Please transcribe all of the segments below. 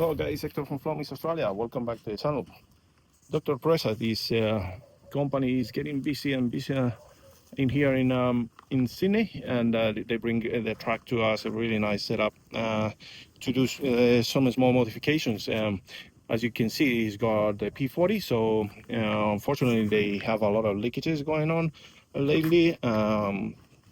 Hello guys, Hector from Flomix, Australia. Welcome back to the channel. Dr. Pressure, this company is getting busier and busier in here in Sydney, and they bring the truck to us, a really nice setup to do some small modifications. As you can see, he's got the P40, so unfortunately they have a lot of leakages going on lately.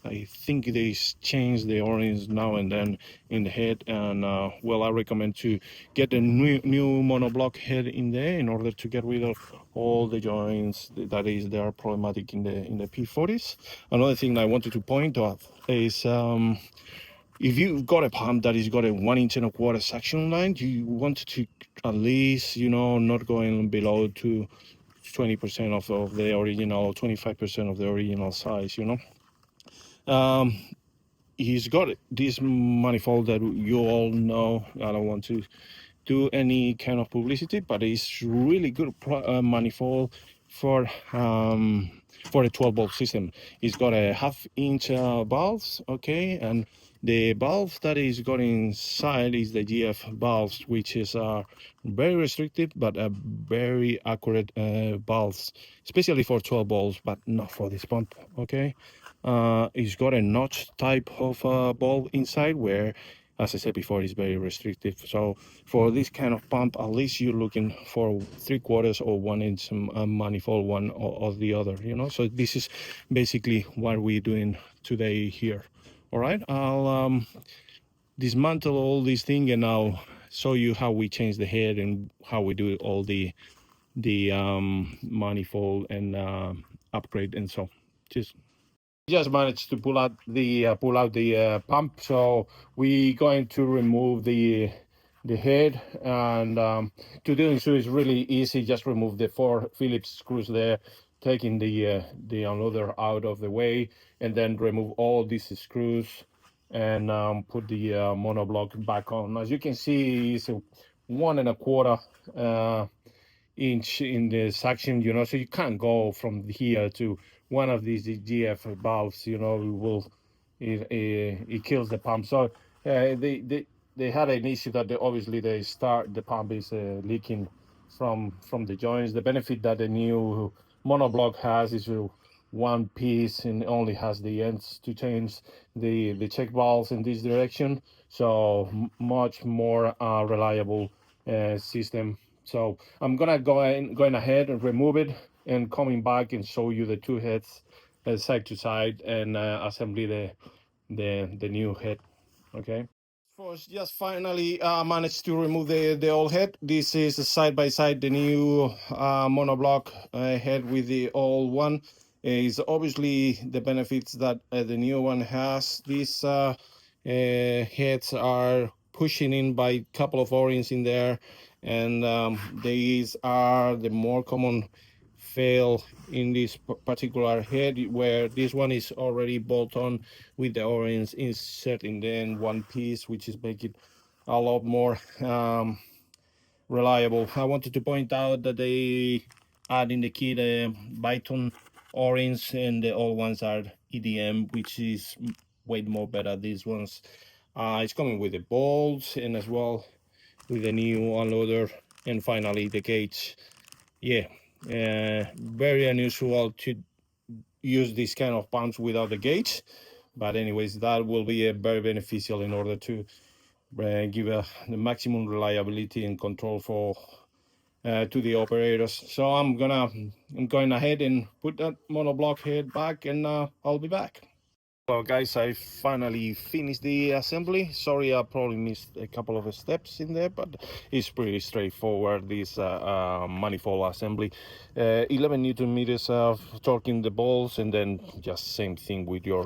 I think they change the orange now and then in the head, and well, I recommend to get the new monoblock head in there in order to get rid of all the joints that they are problematic in the P40s. Another thing I wanted to point out is if you've got a pump that has got a 1.25 inch suction line, you want to at least, not going below to 20% of the original, 25% of the original size, he's got this manifold that you all know. I don't want to do any kind of publicity, but it's really good manifold for a 12 volt system. It's got a 1/2 inch valves, okay, and the valve that is got inside is the GF valves, which is very restrictive but a very accurate valves, especially for 12 volts, but not for this pump, okay. It's got a notch type of bulb inside where, as I said before, it's very restrictive. So for this kind of pump, at least you're looking for 3/4 or 1 inch manifold, one or the other, so this is basically what we're doing today here. All right, I'll dismantle all this thing and I'll show you how we change the head and how we do all the manifold and upgrade and so just managed to pull out the pump, so we're going to remove the head, and to do so is really easy. Just remove the 4 Phillips screws there, taking the unloader out of the way, and then remove all these screws and put the monoblock back on. As you can see, it's a 1.25 inch in the suction, so you can't go from here to one of these GF valves, it kills the pump. So they had an issue that obviously the pump is leaking from the joints. The benefit that the new monoblock has is one piece and only has the ends to change the check valves in this direction, so much more reliable system. So I'm gonna going ahead and remove it and coming back and show you the 2 heads side to side and assembly the new head. Okay, first, just finally managed to remove the old head. This is side by side the new monoblock head with the old one. Is obviously the benefits that the new one has. These heads are pushing in by a couple of O-rings in there, and these are the more common fail in this particular head, where this one is already bolt on with the O-rings insert in then one piece, which is making a lot more reliable. I wanted to point out that they add in the kit Byton O-rings, and the old ones are EDM, which is way more better. These ones it's coming with the bolts and as well with the new unloader, and finally the gauge. Yeah, very unusual to use this kind of pumps without the gauge, but anyways, that will be very beneficial in order to give the maximum reliability and control for to the operators. So I'm going ahead and put that monoblock head back, and I'll be back. Well guys, I finally finished the assembly. Sorry, I probably missed a couple of steps in there, but it's pretty straightforward, this manifold assembly. 11 Newton meters of torquing the bolts, and then just same thing with your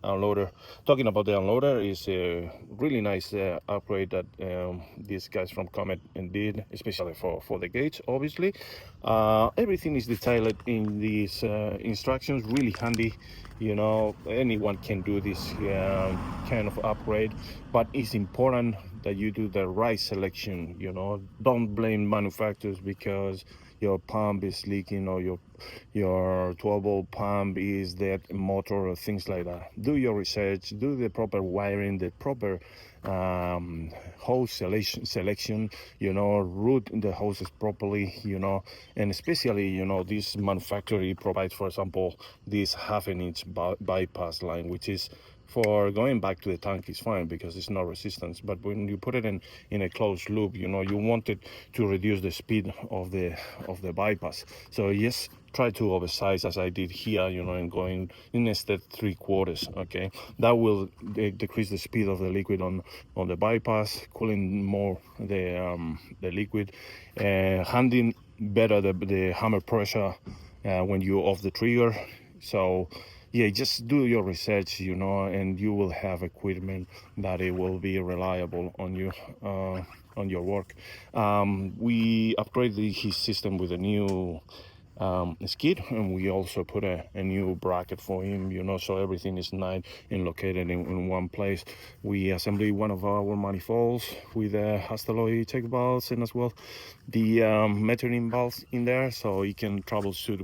unloader. Talking about the unloader, is a really nice upgrade that these guys from COMET did, especially for the gauge, obviously. Everything is detailed in these instructions, really handy. Anyone can do this kind of upgrade, but it's important that you do the right selection. Don't blame manufacturers, because your pump is leaking, or your 12-volt pump is dead, motor, or things like that. Do your research, do the proper wiring, the proper hose selection, you know, route the hoses properly, you know, and especially, you know, this manufacturer provides, for example, this 1/2 inch bypass line, which is for going back to the tank is fine because it's no resistance. But when you put it in a closed loop, you know, you want it to reduce the speed of the bypass. So yes, try to oversize as I did here, you know, and going in instead 3/4. Okay, that will decrease the speed of the liquid on the bypass, cooling more the liquid, handling better the hammer pressure when you off the trigger. So yeah, just do your research, you know, and you will have equipment that it will be reliable on you on your work. We upgraded his system with a new skid, and we also put a new bracket for him, you know, so everything is nice and located in one place. We assembled one of our manifolds with Hastaloy check valves, and as well the metering valves in there, so you can troubleshoot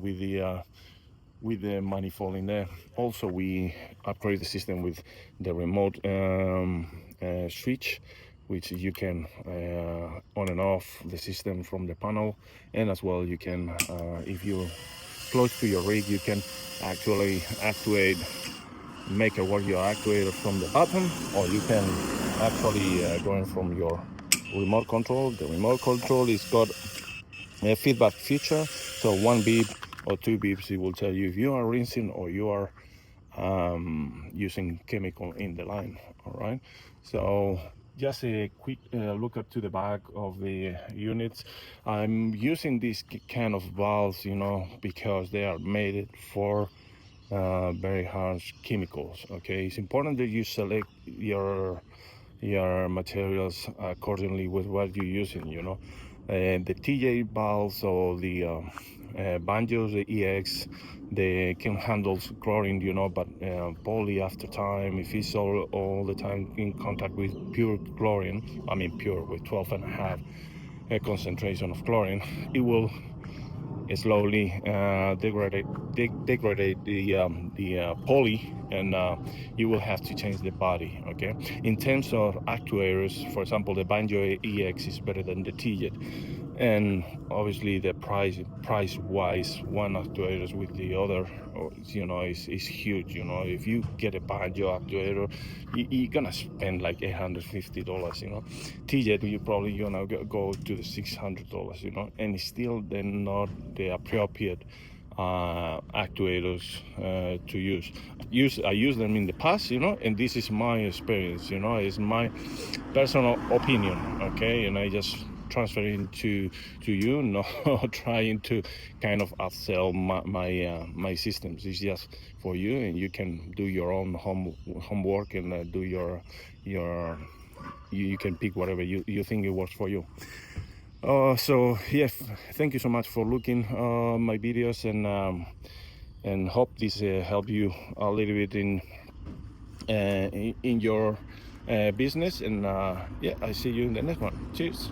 with the manifold in there. Also, we upgrade the system with the remote switch, which you can on and off the system from the panel. And as well, you can if you're close to your rig, you can actually make it work your actuator from the button, or you can actually go in from your remote control. The remote control is got a feedback feature, so 1 beep or 2 beeps, it will tell you if you are rinsing or you are using chemical in the line. All right, so just a quick look up to the back of the units. I'm using these kind of valves, you know, because they are made for very harsh chemicals. Okay, it's important that you select your materials accordingly with what you're using, you know. And the TJ valves or the banjos, the EX, they can handle chlorine, you know, but poly after time, if it's all the time in contact with pure chlorine, I mean pure with 12.5 concentration of chlorine, it will slowly degrade the poly, and you will have to change the body. Okay, in terms of actuators, for example, the Banjo EX is better than the TJet, and obviously the price wise, one actuator with the other, you know, is huge. You know, if you get a Banjo actuator, you're gonna spend like $850, you know. TJet, you probably gonna go to the $600, you know, and still they're not the appropriate actuators to use. I used them in the past, you know, and this is my experience, you know, it's my personal opinion. Okay, and I just transferring to you, not trying to kind of upsell my systems. It's just for you, and you can do your own homework and do your you can pick whatever you think it works for you. So yeah, thank you so much for looking my videos, and hope this help you a little bit in your business. And yeah, I see you in the next one. Cheers.